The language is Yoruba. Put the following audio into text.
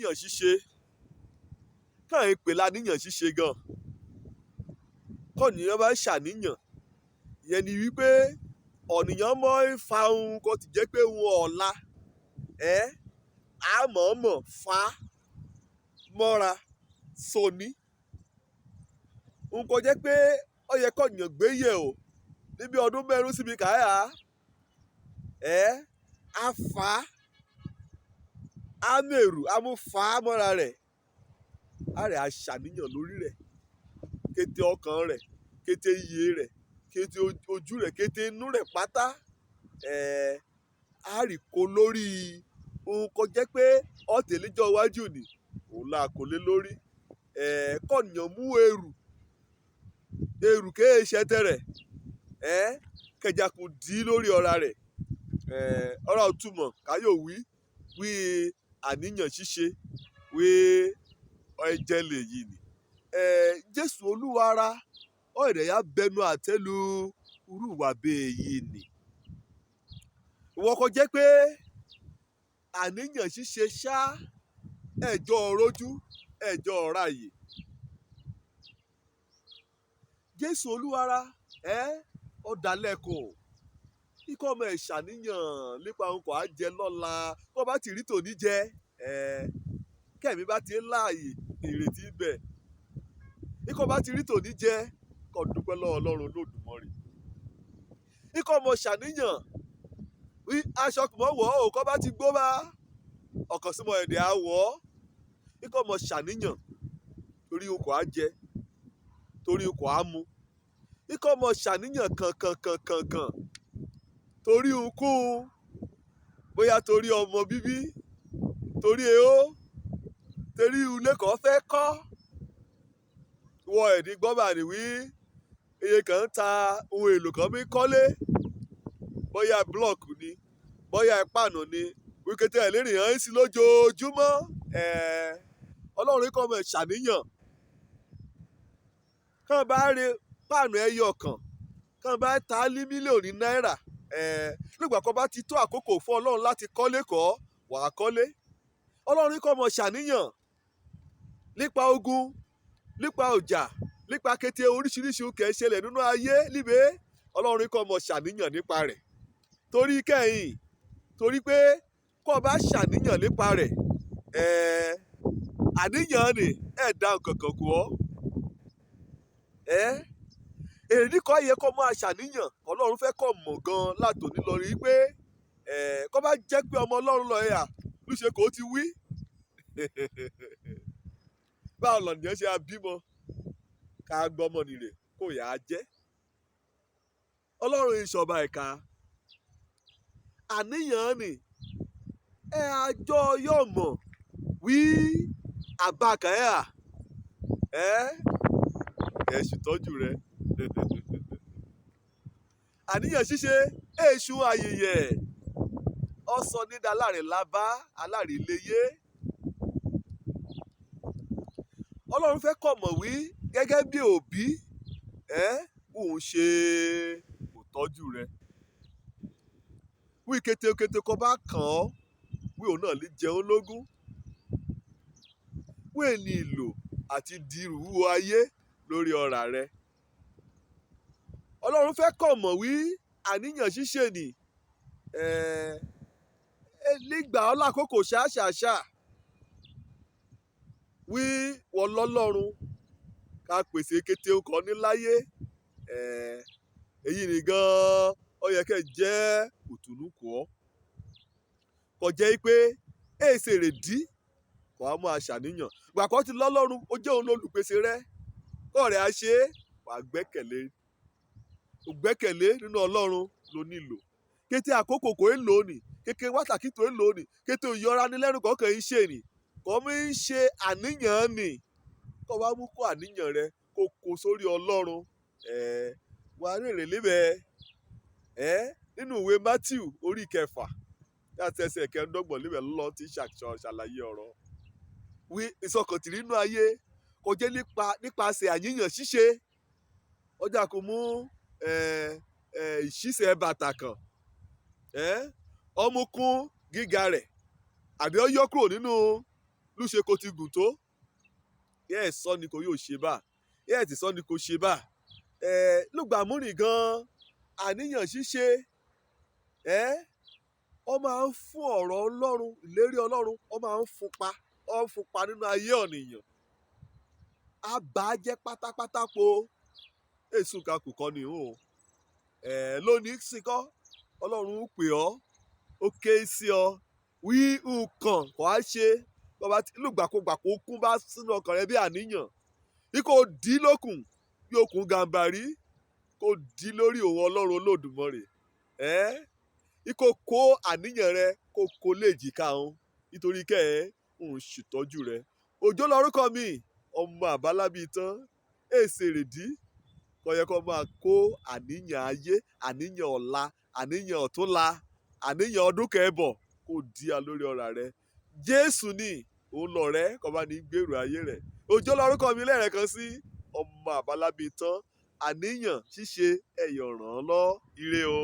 àníyàn ṣíṣe káà ń pè láníyàn ṣíṣe gan kọ́nìyàn bá ṣàníyàn ìyẹn ni wípé ọ̀nìyàn mọ́ ń fa ohun kan ti jẹ́ pé ohun ọ̀la àmọ̀ọ́mọ̀ fa mọ́ra sóní ohun kan jẹ́ pé ó yẹ kọ́nìyàn gbé yẹ̀ o níbi ọdún mẹ́rin síbi káyà á fa á mèrù á mú fa mọ́ra rẹ̀ á rẹ̀ á ṣàníyàn lórí rẹ̀ kété ọkàn rẹ̀ kété iye rẹ̀ kété ojú rẹ̀ kété inú rẹ̀ pátá á rí kó lórí ohun kan jẹ́ pé ọ̀tẹ̀lẹ́jọ́ iwájú ni òun là kó lé lórí kọ́nìyàn mú èrù kéè ṣẹtẹ rẹ̀ kẹjà kò dí lórí ọ̀ra rẹ̀ ọ̀rọ̀ túmọ̀ káyọ̀ wí àníyàn ṣíṣe wí ẹ̀jẹ̀ lè yìí ni Jésù olúwara ọ̀rẹ́ yà bẹnu àtẹ́lu urúwà bẹ́ẹ̀ yìí ni ìwọ kò jẹ́ pé àníyàn ṣíṣe ṣá ẹ̀jọ́ rojú ẹ̀jọ́ ráàyè Jésù olúwara ọ̀dàlẹ́kọ̀ọ́ ikọ̀ ọmọ ẹ̀ ṣàníyàn nípa ohun kò á jẹ lọ́la kó bá ti rí tòní jẹ kẹ́mi bá ti ń láàyè ìrètí bẹ̀ ikọ̀ bá ti rí tòní jẹ kó dúpẹ́ lọ́wọ́ Ọlọ́run Olódùmarè ikọ̀ ọmọ ṣàníyàn wí aṣọ kùmọ̀ wọ̀ ọ́ kó bá ti gbó bá ọkàn símọ̀ ẹ̀dẹ̀ á wọ̀ ọ́ ikọ̀ ọmọ ṣàníyàn torí ohun kò á jẹ torí ohun kò á mu ikọ̀ ọmọ ṣàníyàn kankan torí ohunkóhun bóyá torí ọmọ bíbí torí torí ilé kan fẹ́ kọ́ wọ ẹ̀dí gbọ́bà ní wí iye kan ń ta ohun èlò kan bí kọ́lé bóyá blọọkù ni bóyá ìpànà ni wíkẹ́tẹ́ ẹ̀lẹ́rìn hàn sí lójoojúmọ́ Ọlọ́run kọ́ ọmọ ṣàníyàn kàn bá rí páànù ẹyọ kàn bá ta ní mílíọ̀nù náírà nígbà kan bá ti tó àkókò fún Ọlọ́run láti kọ́lé kọ́ wàá kọ́lé Ọlọ́run kọ́ ọmọ ṣàníyàn nípa ogun nípa ọjà nípa kété oríṣiríṣi kẹ̀ ṣẹlẹ̀ nínú ayé níbẹ̀ Ọlọ́run kọ́ ọmọ ṣàníyàn nípa rẹ̀ torí kẹ́yìn torí pé kó bá ṣàníyàn nípa rẹ̀ àníyàn ni dá nǹkan kan kú ọ́ èyí kọ́ yẹ kó máa ṣàníyàn Ọlọ́run fẹ́ kọ́ mọ̀ gan látòní lọ rí pé kó bá jẹ́ pé ọmọ Ọlọ́run lọ yà lóṣè kó ti wí báwo lọ́nìyàn ṣe abímọ ká gbọ́mọ nìrè kó yà á jẹ́ Ọlọ́run ìṣọ̀ba ẹ̀ka àníyàn ni àjọ yóò mọ̀ wí àbákàyà ṣètọ́jú rẹ àníyàn ṣíṣe èṣù ayẹyẹ ọsọ nídà aláàrin lábá aláàrin léyé Ọlọ́run fẹ́ kọ̀ mọ̀ wí gẹ́gẹ́ bí òbí òun ṣe òtọ́jú rẹ wí kétékété kó bá kàn ọ́ wí òun náà lè jẹun lógún wí èní ìlò àti dirú ayé lórí ọ̀rà rẹ Ọlọ́run fẹ́ kọ̀ mọ̀ wí àníyàn ṣíṣe ni nígbà ọlákòókò ṣáṣàṣà wí wọ́n lọ́lọ́run ká pèsè kété ọkọ̀ níláyé èyí ni gan-an ó yẹ kẹ́ jẹ́ òtúnú kọ́ kò jẹ́ pé èsè rè dí kò á mú aṣàníyàn gbàgbọ́ ti lọ́lọ́run ó jẹ́ òun lólùpèsè rẹ kọ́ rẹ̀ á ṣe é wàá gbẹ́kẹ̀lé nínú Ọlọ́run ló nílò kété àkókò kò ń lò ní kété wákàtí tó ń lò ní kété ìyọra nílẹ́nu kọ̀ọ̀kan ń ṣe ní kò mí ń ṣe àníyàn ní kó wá mú kó àníyàn rẹ kó kó sórí Ọlọ́run wà á rèrè lébẹ̀ nínú ìwé Matthew orí 6 láti ẹsẹ̀ 9 lébẹ̀ lọ́lọ́ ti ṣàlàyé ọ̀rọ̀ wí ìsọkàntìrí inú ayé kò jẹ́ nípasẹ̀ àníyàn ṣíṣe ọjà kò mú ìṣísẹ̀ bàtà kan ọmọkún gíga rẹ̀ àbí ó yọ kúrò nínú lúṣe kó ti gùn tó yẹ́ ẹ̀ sọ ni kò yóò ṣe bá yẹ́ ẹ̀ ti sọ ni kò ṣe bá lùgbàmúrìn gan àníyàn ṣíṣe ọ máa ń fún ọ̀rọ̀ Ọlọ́run ìlérí Ọlọ́run ọ máa ń fún pa nínú ayé ọ̀nìyàn á bà á jẹ́ pátápátá po èsùn kakù kọ́ ni o lónìí sìnkọ́ Ọlọ́run ń pè ọ́ ó ké sí ọ wí nǹkan kò á ṣe bàbá lùgbàkúgbà kó kún bá sínú ọkàn rẹ bí àníyàn bí kò dí lókun bí okùn gàǹbàrí kò dí lórí òun Ọlọ́run Olódùmarè ikọ̀ kó àníyàn rẹ kó kó lè jìkà òun nítorí kẹ́ ẹ̀ ń ṣètọ́jú rẹ Òjó lórúkọ mi ọmọ àbálábí tán èsè rèdí kò yẹ kó máa kó àníyàn ayé àníyàn ọ̀la àníyàn ọ̀túnla àníyàn ọdún kẹ́ẹ̀bọ̀ kó di a lórí ọ̀rà rẹ Jésù ni òun lọ̀rẹ́ kó bá ní gbèrò ayé rẹ̀ Òjó lórúkọ mi lẹ́ẹ̀kan sí ọmọ àbálábí tán àníyàn ṣíṣe ẹ̀yọ̀ ràn án lọ ire o.